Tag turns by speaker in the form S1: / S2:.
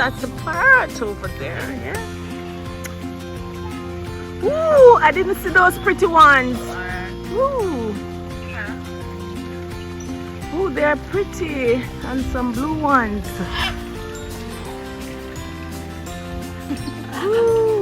S1: that's the parrot over there, yeah. Ooh, I didn't see those pretty ones. Ooh. Ooh, they're pretty. And some blue ones. Ooh.